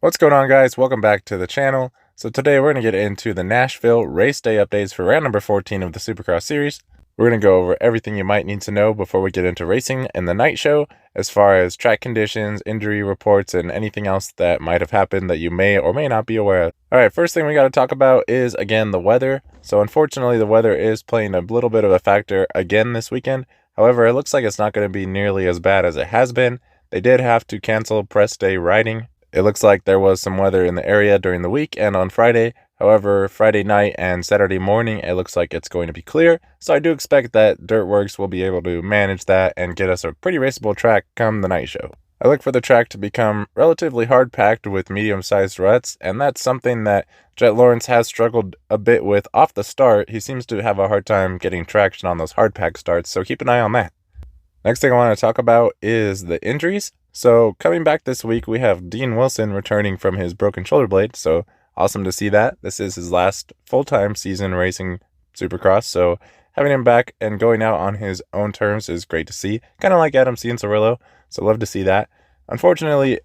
What's going on, guys? Welcome back to the channel. So today we're going to get into the Nashville race day updates for round number 14 of the Supercross series. We're going to go over everything you might need to know before we get into racing and the night show, as far as track conditions, injury reports, and anything else that might have happened that you may or may not be aware of. Alright, first thing we got to talk about is, again, the weather. So unfortunately, the weather is playing a little bit of a factor again this weekend. However, it looks like it's not going to be nearly as bad as it has been. They did have to cancel press day riding. It looks like there was some weather in the area during the week and on Friday. However, Friday night and Saturday morning, it looks like it's going to be clear. So I do expect that Dirtworks will be able to manage that and get us a pretty raceable track come the night show. I look for the track to become relatively hard-packed with medium-sized ruts, and that's something that Jett Lawrence has struggled a bit with off the start. He seems to have a hard time getting traction on those hard-pack starts, so keep an eye on that. Next thing I want to talk about is the injuries. So coming back this week, we have Dean Wilson returning from his broken shoulder blade. So awesome to see that. This is his last full-time season racing Supercross. So having him back and going out on his own terms is great to see. Kind of like Adam Cianciarulo. So love to see that. Unfortunately,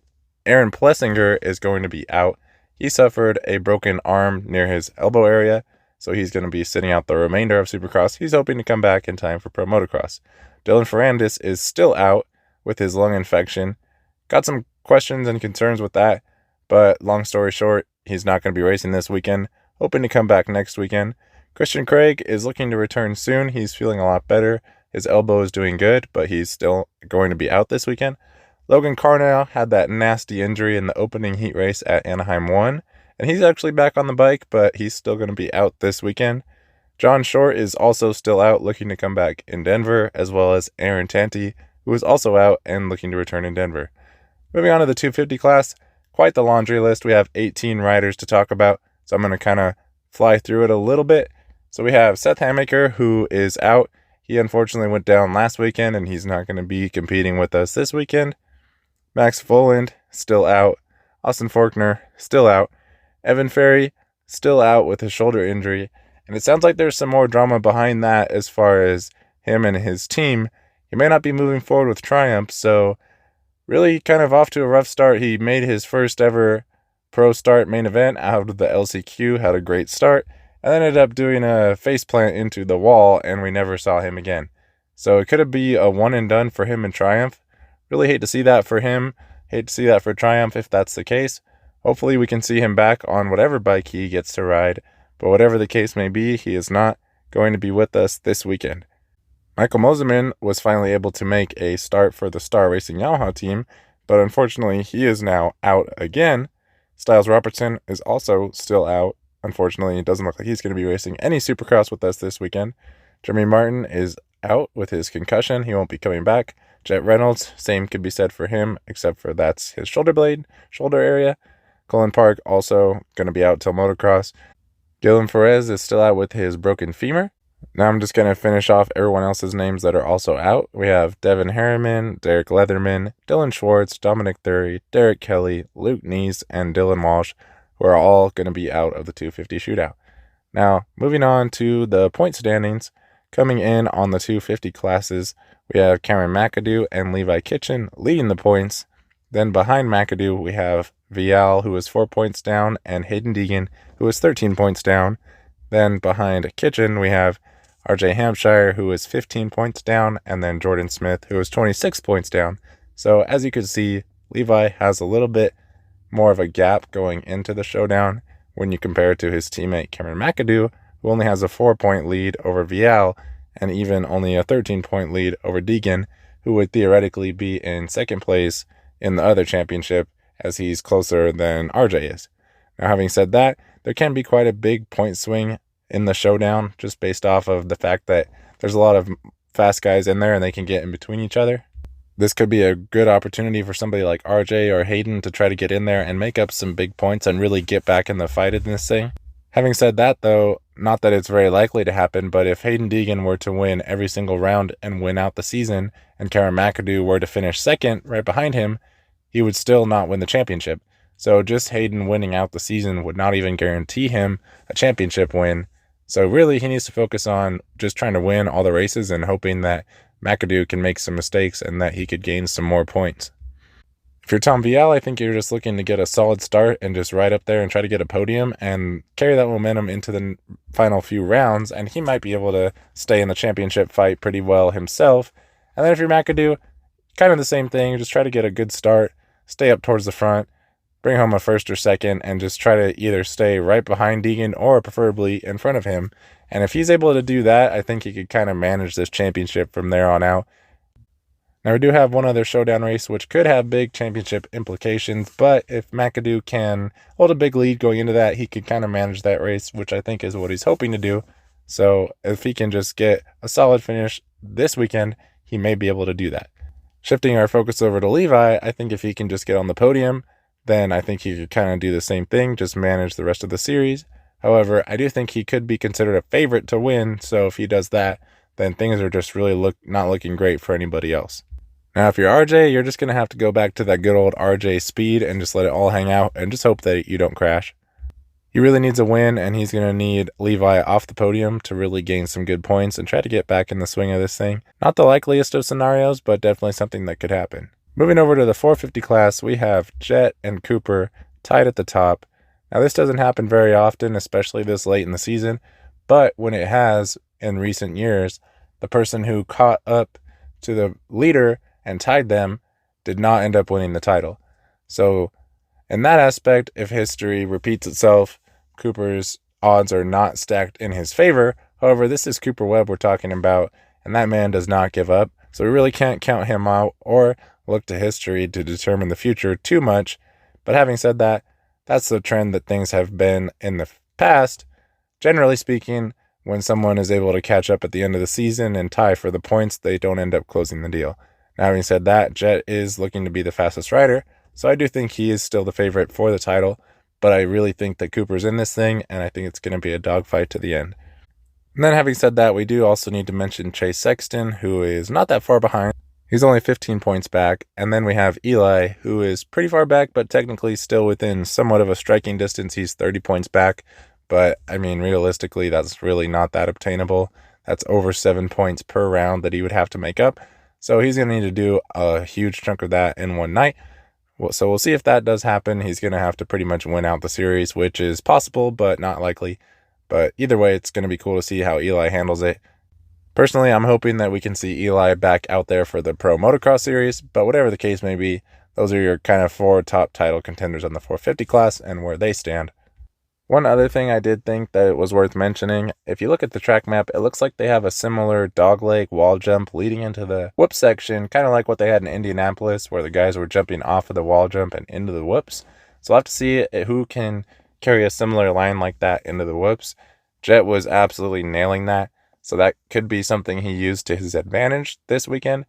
Aaron Plessinger is going to be out. He suffered a broken arm near his elbow area. So he's going to be sitting out the remainder of Supercross. He's hoping to come back in time for Pro Motocross. Dylan Ferrandis is still out with his lung infection. Got some questions and concerns with that, but long story short, he's not going to be racing this weekend. Hoping to come back next weekend. Christian Craig is looking to return soon. He's feeling a lot better. His elbow is doing good, but he's still going to be out this weekend. Logan Carnell had that nasty injury in the opening heat race at Anaheim 1, and he's actually back on the bike, but he's still going to be out this weekend. John Short is also still out, looking to come back in Denver, as well as Aaron Tanti, who is also out and looking to return in Denver. Moving on to the 250 class, quite the laundry list. We have 18 riders to talk about, so I'm going to kind of fly through it a little bit. So we have Seth Hamaker, who is out. He unfortunately went down last weekend, and he's not going to be competing with us this weekend. Max Voland, still out. Austin Faulkner, still out. Evan Ferry, still out with his shoulder injury. And it sounds like there's some more drama behind that as far as him and his team. He may not be moving forward with Triumph, so really kind of off to a rough start. He made his first ever pro start main event out of the LCQ, had a great start, and then ended up doing a faceplant into the wall, and we never saw him again. So it could be a one and done for him in Triumph. Really hate to see that for him. Hate to see that for Triumph if that's the case. Hopefully we can see him back on whatever bike he gets to ride. But whatever the case may be, he is not going to be with us this weekend. Michael Moseman was finally able to make a start for the Star Racing Yamaha team, but unfortunately he is now out again. Styles Robertson is also still out. Unfortunately, it doesn't look like he's going to be racing any Supercross with us this weekend. Jeremy Martin is out with his concussion. He won't be coming back. Jet Reynolds, same could be said for him, except for that's his shoulder area. Colin Park also going to be out till motocross. Dylan Perez is still out with his broken femur. Now I'm just going to finish off everyone else's names that are also out. We have Devin Harriman, Derek Leatherman, Dylan Schwartz, Dominic Thury, Derek Kelly, Luke Neese, and Dylan Walsh, who are all going to be out of the 250 shootout. Now, moving on to the point standings, coming in on the 250 classes, we have Cameron McAdoo and Levi Kitchen leading the points. Then behind McAdoo, we have Vial, who is 4 points down, and Hayden Deegan, who is 13 points down. Then behind Kitchen, we have RJ Hampshire, who is 15 points down, and then Jordan Smith, who is 26 points down. So as you can see, Levi has a little bit more of a gap going into the showdown when you compare it to his teammate Cameron McAdoo, who only has a 4-point lead over Vial, and even only a 13-point lead over Deegan, who would theoretically be in second place in the other championship, as he's closer than RJ is. Now, having said that, there can be quite a big point swing in the showdown, just based off of the fact that there's a lot of fast guys in there and they can get in between each other. This could be a good opportunity for somebody like RJ or Hayden to try to get in there and make up some big points and really get back in the fight in this thing. Having said that, though, not that it's very likely to happen, but if Hayden Deegan were to win every single round and win out the season, and Cameron McAdoo were to finish second right behind him, he would still not win the championship. So just Hayden winning out the season would not even guarantee him a championship win. So really, he needs to focus on just trying to win all the races and hoping that McAdoo can make some mistakes and that he could gain some more points. If you're Tom Vial, I think you're just looking to get a solid start and just ride up there and try to get a podium and carry that momentum into the final few rounds, and he might be able to stay in the championship fight pretty well himself. And then if you're McAdoo, kind of the same thing. Just try to get a good start, stay up towards the front, bring home a first or second, and just try to either stay right behind Deegan or preferably in front of him. And if he's able to do that, I think he could kind of manage this championship from there on out. Now, we do have one other showdown race, which could have big championship implications, but if McAdoo can hold a big lead going into that, he could kind of manage that race, which I think is what he's hoping to do. So if he can just get a solid finish this weekend, he may be able to do that. Shifting our focus over to Levi, I think if he can just get on the podium, then I think he could kind of do the same thing, just manage the rest of the series. However, I do think he could be considered a favorite to win, so if he does that, then things are just really not looking great for anybody else. Now, if you're RJ, you're just going to have to go back to that good old RJ speed and just let it all hang out and just hope that you don't crash. He really needs a win, and he's going to need Levi off the podium to really gain some good points and try to get back in the swing of this thing. Not the likeliest of scenarios, but definitely something that could happen. Moving over to the 450 class, we have Jett and Cooper tied at the top. Now, this doesn't happen very often, especially this late in the season, but when it has in recent years, the person who caught up to the leader and tied them did not end up winning the title. So in that aspect, if history repeats itself, Cooper's odds are not stacked in his favor. However, this is Cooper Webb we're talking about, and that man does not give up. So we really can't count him out or look to history to determine the future too much. But having said that, that's the trend that things have been in the past. Generally speaking, when someone is able to catch up at the end of the season and tie for the points, they don't end up closing the deal. Now, having said that, Jett is looking to be the fastest rider, so I do think he is still the favorite for the title, but I really think that Cooper's in this thing, and I think it's going to be a dogfight to the end. And then having said that, we do also need to mention Chase Sexton, who is not that far behind. He's only 15 points back, and then we have Eli, who is pretty far back, but technically still within somewhat of a striking distance. He's 30 points back, but I mean, realistically, that's really not that obtainable. That's over 7 points per round that he would have to make up. So he's going to need to do a huge chunk of that in one night. So we'll see if that does happen. He's going to have to pretty much win out the series, which is possible, but not likely. But either way, it's going to be cool to see how Eli handles it. Personally, I'm hoping that we can see Eli back out there for the Pro Motocross Series, but whatever the case may be, those are your kind of 4 top title contenders on the 450 class and where they stand. One other thing I did think that it was worth mentioning, if you look at the track map, it looks like they have a similar dogleg wall jump leading into the whoop section, kind of like what they had in Indianapolis, where the guys were jumping off of the wall jump and into the whoops. So I'll have to see who can carry a similar line like that into the whoops. Jett was absolutely nailing that, so that could be something he used to his advantage this weekend.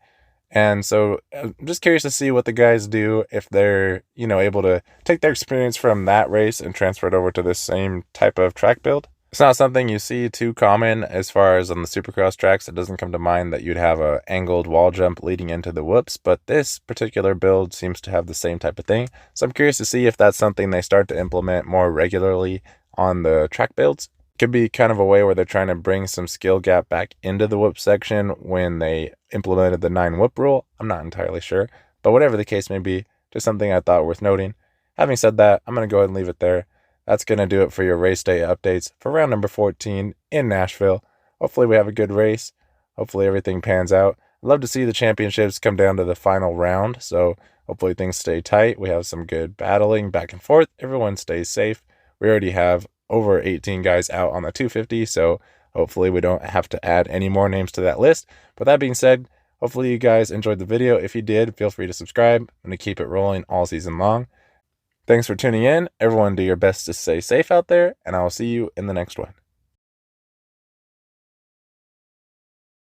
And so I'm just curious to see what the guys do if they're, able to take their experience from that race and transfer it over to this same type of track build. It's not something you see too common as far as on the supercross tracks. It doesn't come to mind that you'd have a angled wall jump leading into the whoops, but this particular build seems to have the same type of thing. So I'm curious to see if that's something they start to implement more regularly on the track builds. Could be kind of a way where they're trying to bring some skill gap back into the whoop section when they implemented the 9 whoop rule. I'm not entirely sure, but whatever the case may be, just something I thought worth noting. Having said that, I'm going to go ahead and leave it there. That's going to do it for your race day updates for round number 14 in Nashville. Hopefully we have a good race. Hopefully everything pans out. I'd love to see the championships come down to the final round, so hopefully things stay tight. We have some good battling back and forth. Everyone stays safe. We already have over 18 guys out on the 250, so hopefully we don't have to add any more names to that list. But that being said, hopefully you guys enjoyed the video. If you did, feel free to subscribe. I'm going to keep it rolling all season long. Thanks for tuning in. Everyone do your best to stay safe out there, and I will see you in the next one.